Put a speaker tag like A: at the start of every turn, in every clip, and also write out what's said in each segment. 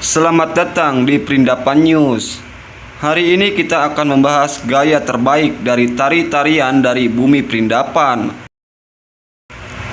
A: Selamat datang di Perindapan News. Hari ini kita akan membahas gaya terbaik dari tari-tarian dari Bumi Perindapan.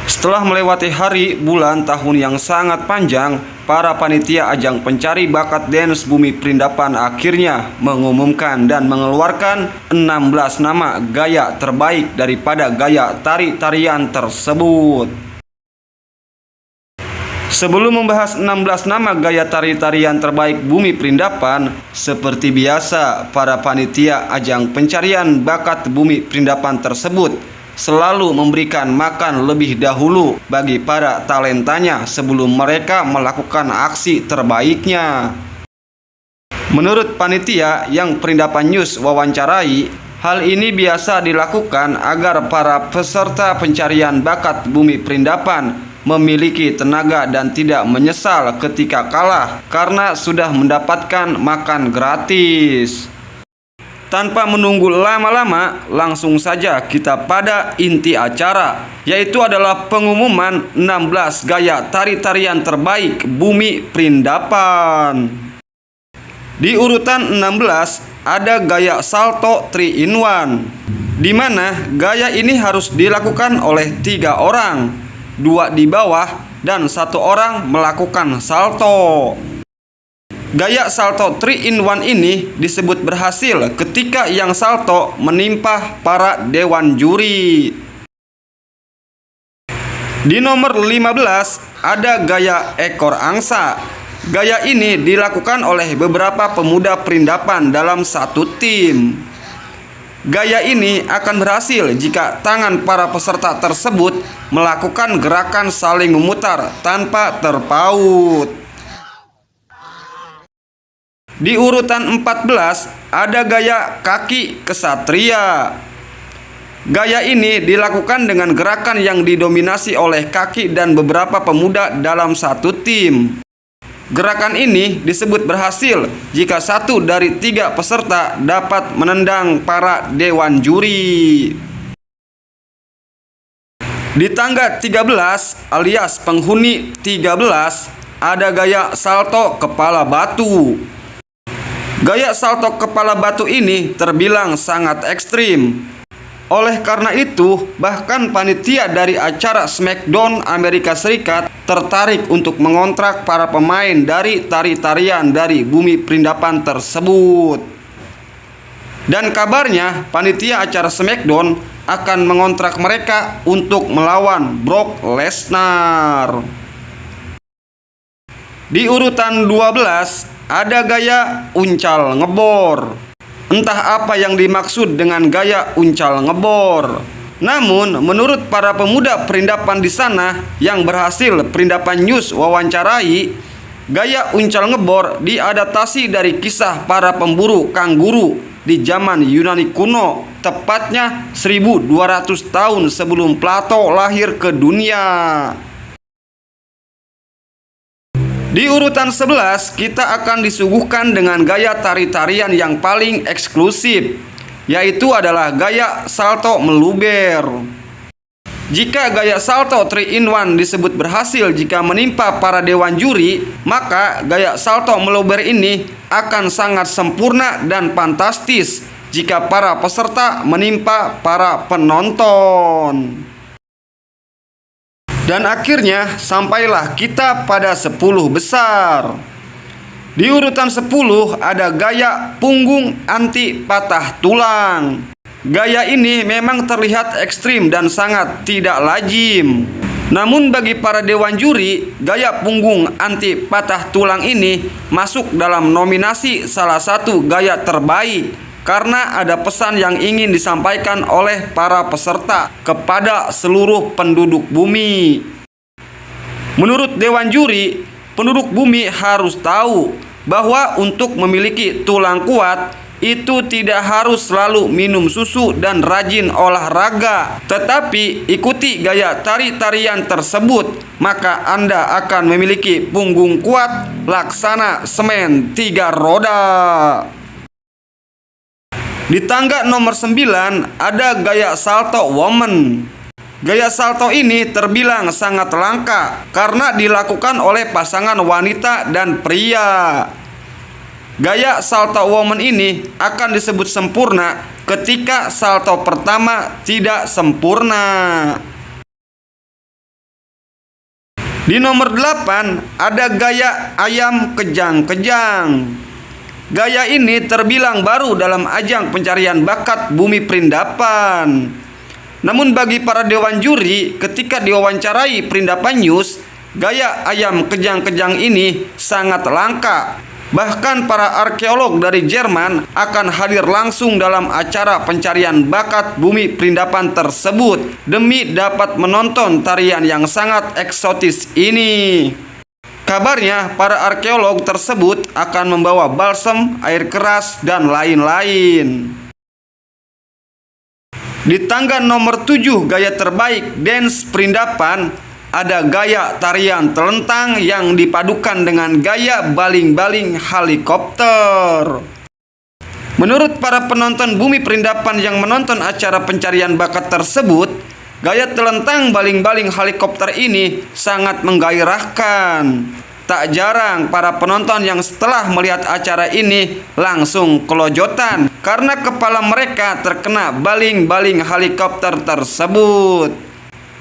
A: Setelah melewati hari, bulan, tahun yang sangat panjang, para panitia ajang pencari bakat dance Bumi Perindapan akhirnya mengumumkan dan mengeluarkan 16 nama gaya terbaik daripada gaya tari-tarian tersebut. Sebelum membahas 16 nama gaya tari-tarian terbaik Bumi Perindapan, seperti biasa, para panitia ajang pencarian bakat Bumi Perindapan tersebut selalu memberikan makan lebih dahulu bagi para talentanya sebelum mereka melakukan aksi terbaiknya. Menurut panitia yang Perindapan News wawancarai, hal ini biasa dilakukan agar para peserta pencarian bakat Bumi Perindapan memiliki tenaga dan tidak menyesal ketika kalah karena sudah mendapatkan makan gratis. Tanpa menunggu lama-lama, langsung saja kita pada inti acara, yaitu adalah pengumuman 16 gaya tari-tarian terbaik Bumi Perindapan. Di urutan 16 ada gaya salto 3 in 1, di mana gaya ini harus dilakukan oleh 3 orang, 2 di bawah dan 1 orang melakukan salto. Gaya salto 3 in 1 ini disebut berhasil ketika yang salto menimpa para dewan juri. Di nomor 15 ada gaya ekor angsa. Gaya ini dilakukan oleh beberapa pemuda Perindapan dalam satu tim. Gaya ini akan berhasil jika tangan para peserta tersebut melakukan gerakan saling memutar tanpa terpaut. Di urutan 14 ada gaya kaki kesatria. Gaya ini dilakukan dengan gerakan yang didominasi oleh kaki dan beberapa pemuda dalam satu tim. Gerakan ini disebut berhasil jika 1 dari 3 peserta dapat menendang para dewan juri. Di tangga 13 alias penghuni 13 ada gaya salto kepala batu. Gaya salto kepala batu ini terbilang sangat ekstrim. Oleh karena itu, bahkan panitia dari acara Smackdown Amerika Serikat tertarik untuk mengontrak para pemain dari tari-tarian dari Bumi Perindapan tersebut. Dan kabarnya panitia acara Smackdown akan mengontrak mereka untuk melawan Brock Lesnar. Di urutan 12 ada gaya uncal ngebor. Entah apa yang dimaksud dengan gaya uncal ngebor. Namun, menurut para pemuda Perindapan di sana yang berhasil Perindapan News wawancarai, gaya uncal ngebor diadaptasi dari kisah para pemburu kanguru di zaman Yunani kuno, tepatnya 1200 tahun sebelum Plato lahir ke dunia. Di urutan 11 kita akan disuguhkan dengan gaya tari-tarian yang paling eksklusif, yaitu adalah gaya salto meluber. Jika gaya salto 3 in 1 disebut berhasil jika menimpa para dewan juri, maka gaya salto meluber ini akan sangat sempurna dan fantastis jika para peserta menimpa para penonton. Dan akhirnya sampailah kita pada 10 besar. Di urutan 10 ada gaya punggung anti patah tulang. Gaya ini memang terlihat ekstrim dan sangat tidak lazim. Namun bagi para dewan juri, gaya punggung anti patah tulang ini masuk dalam nominasi salah satu gaya terbaik karena ada pesan yang ingin disampaikan oleh para peserta kepada seluruh penduduk bumi. Menurut dewan juri, penduduk bumi harus tahu bahwa untuk memiliki tulang kuat itu tidak harus selalu minum susu dan rajin olahraga, tetapi ikuti gaya tari-tarian tersebut, maka Anda akan memiliki punggung kuat laksana semen 3 roda. Di tangga nomor 9 ada gaya salto woman. Gaya salto ini terbilang sangat langka karena dilakukan oleh pasangan wanita dan pria. Gaya salto woman ini akan disebut sempurna ketika salto pertama tidak sempurna. Di nomor 8 ada gaya ayam kejang-kejang. Gaya ini terbilang baru dalam ajang pencarian bakat Bumi Perindapan. Namun bagi para dewan juri ketika diwawancarai Perindapan News, gaya ayam kejang-kejang ini sangat langka. Bahkan para arkeolog dari Jerman akan hadir langsung dalam acara pencarian bakat Bumi Perindapan tersebut demi dapat menonton tarian yang sangat eksotis ini. Kabarnya para arkeolog tersebut akan membawa balsam, air keras, dan lain-lain. Di tangga nomor 7 gaya terbaik dance Perindapan, ada gaya tarian telentang yang dipadukan dengan gaya baling-baling helikopter. Menurut para penonton Bumi Perindapan yang menonton acara pencarian bakat tersebut, gaya telentang baling-baling helikopter ini sangat menggairahkan. Tak jarang para penonton yang setelah melihat acara ini langsung kelojotan karena kepala mereka terkena baling-baling helikopter tersebut.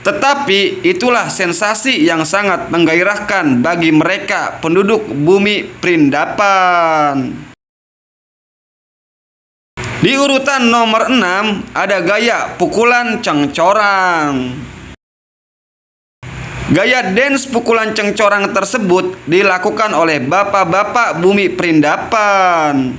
A: Tetapi itulah sensasi yang sangat menggairahkan bagi mereka penduduk Bumi Perindapan. Di urutan nomor 6 ada gaya pukulan cengcorang. Gaya dance pukulan cengcorang tersebut dilakukan oleh bapak-bapak Bumi Perindapan.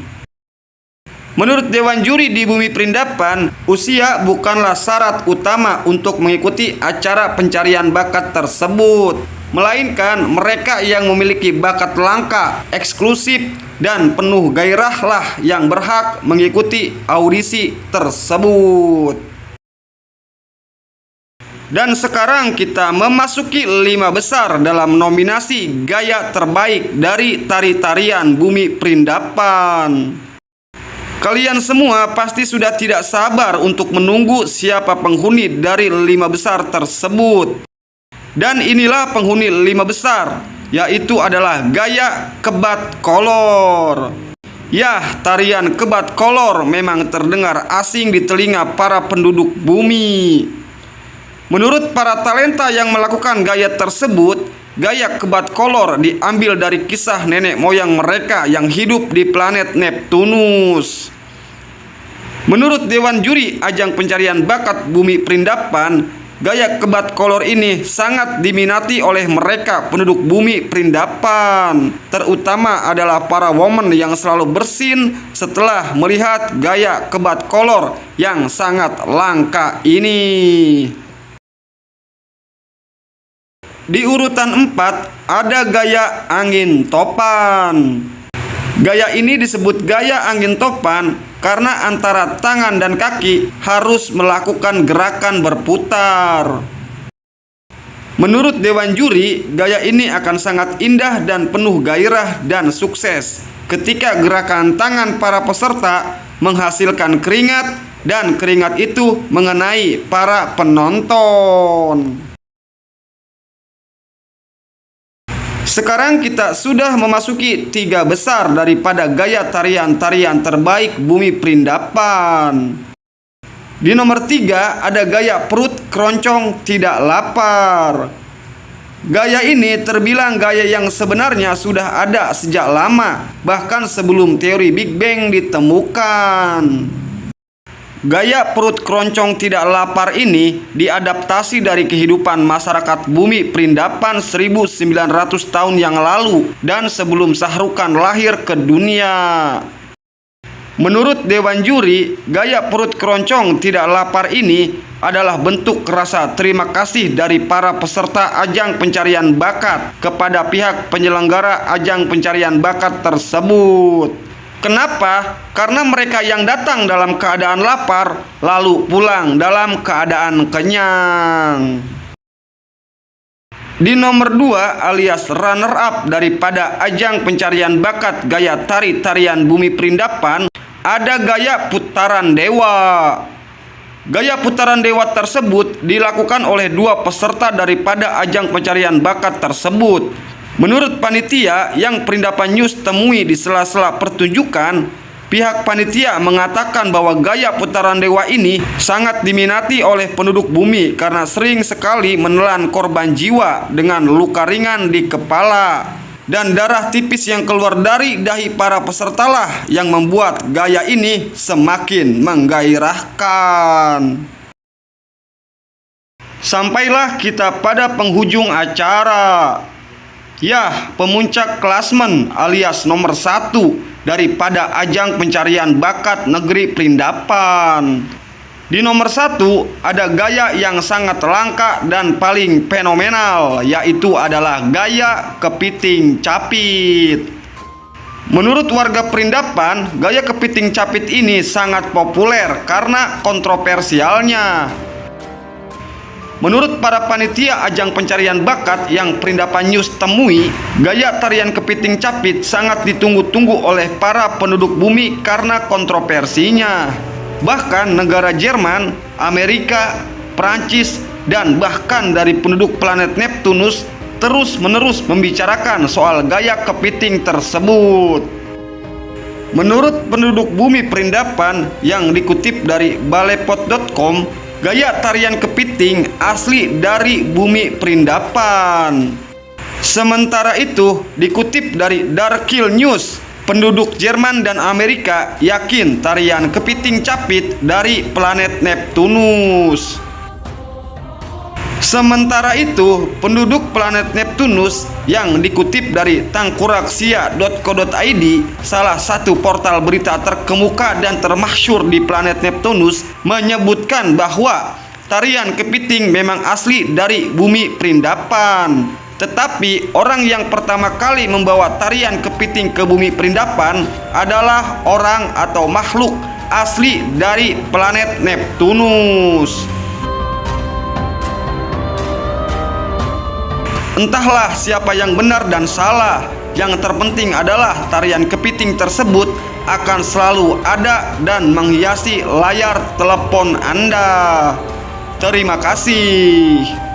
A: Menurut dewan juri di Bumi Perindapan, usia bukanlah syarat utama untuk mengikuti acara pencarian bakat tersebut, melainkan mereka yang memiliki bakat langka, eksklusif, dan penuh gairahlah yang berhak mengikuti audisi tersebut. Dan sekarang kita memasuki 5 besar dalam nominasi gaya terbaik dari tari-tarian Bumi Perindapan. Kalian semua pasti sudah tidak sabar untuk menunggu siapa penghuni dari 5 besar tersebut. Dan inilah penghuni 5 besar, yaitu adalah gaya kebat kolor. Yah, tarian kebat kolor memang terdengar asing di telinga para penduduk bumi. Menurut para talenta yang melakukan gaya tersebut, gaya kebat kolor diambil dari kisah nenek moyang mereka yang hidup di planet Neptunus. Menurut dewan juri ajang pencarian bakat Bumi Perindapan, gaya kebat kolor ini sangat diminati oleh mereka penduduk Bumi Perindapan. Terutama adalah para woman yang selalu bersin setelah melihat gaya kebat kolor yang sangat langka ini. Di urutan 4 ada gaya angin topan. Gaya ini disebut gaya angin topan karena antara tangan dan kaki harus melakukan gerakan berputar. Menurut dewan juri, gaya ini akan sangat indah dan penuh gairah dan sukses ketika gerakan tangan para peserta menghasilkan keringat dan keringat itu mengenai para penonton. Sekarang kita sudah memasuki 3 besar daripada gaya tarian-tarian terbaik Bumi Perindapan. Di nomor 3 ada gaya perut keroncong tidak lapar. Gaya ini terbilang gaya yang sebenarnya sudah ada sejak lama, bahkan sebelum teori Big Bang ditemukan. Gaya perut keroncong tidak lapar ini diadaptasi dari kehidupan masyarakat Bumi Perindapan 1900 tahun yang lalu dan sebelum Sahrukan lahir ke dunia. Menurut dewan juri, gaya perut keroncong tidak lapar ini adalah bentuk rasa terima kasih dari para peserta ajang pencarian bakat kepada pihak penyelenggara ajang pencarian bakat tersebut. Kenapa? Karena mereka yang datang dalam keadaan lapar, lalu pulang dalam keadaan kenyang. Di nomor 2 alias runner up daripada ajang pencarian bakat gaya tari-tarian Bumi Perindapan, ada gaya putaran dewa. Gaya putaran dewa tersebut dilakukan oleh dua peserta daripada ajang pencarian bakat tersebut. Menurut panitia yang Perindapan News temui di sela-sela pertunjukan, pihak panitia mengatakan bahwa gaya putaran dewa ini sangat diminati oleh penduduk bumi karena sering sekali menelan korban jiwa dengan luka ringan di kepala. Dan darah tipis yang keluar dari dahi para pesertalah yang membuat gaya ini semakin menggairahkan. Sampailah kita pada penghujung acara. Ya, pemuncak klasmen alias nomor 1 daripada ajang pencarian bakat negeri Perindapan. Di nomor 1 ada gaya yang sangat langka dan paling fenomenal, yaitu adalah gaya kepiting capit. Menurut warga Perindapan, gaya kepiting capit ini sangat populer karena kontroversialnya. Menurut para panitia ajang pencarian bakat yang Perindapan News temui, gaya tarian kepiting capit sangat ditunggu-tunggu oleh para penduduk bumi karena kontroversinya. Bahkan negara Jerman, Amerika, Prancis, dan bahkan dari penduduk planet Neptunus terus-menerus membicarakan soal gaya kepiting tersebut. Menurut penduduk bumi Perindapan yang dikutip dari balepot.com, gaya tarian kepiting asli dari bumi Perindapan. Sementara itu, dikutip dari Darkil News, penduduk Jerman dan Amerika yakin tarian kepiting capit dari planet Neptunus. Sementara itu, penduduk planet Neptunus yang dikutip dari tangkuraksia.co.id, salah satu portal berita terkemuka dan termasyhur di planet Neptunus, menyebutkan bahwa tarian kepiting memang asli dari bumi Perindapan. Tetapi orang yang pertama kali membawa tarian kepiting ke bumi Perindapan adalah orang atau makhluk asli dari planet Neptunus. Entahlah siapa yang benar dan salah. Yang terpenting adalah tarian kepiting tersebut akan selalu ada dan menghiasi layar telepon Anda. Terima kasih.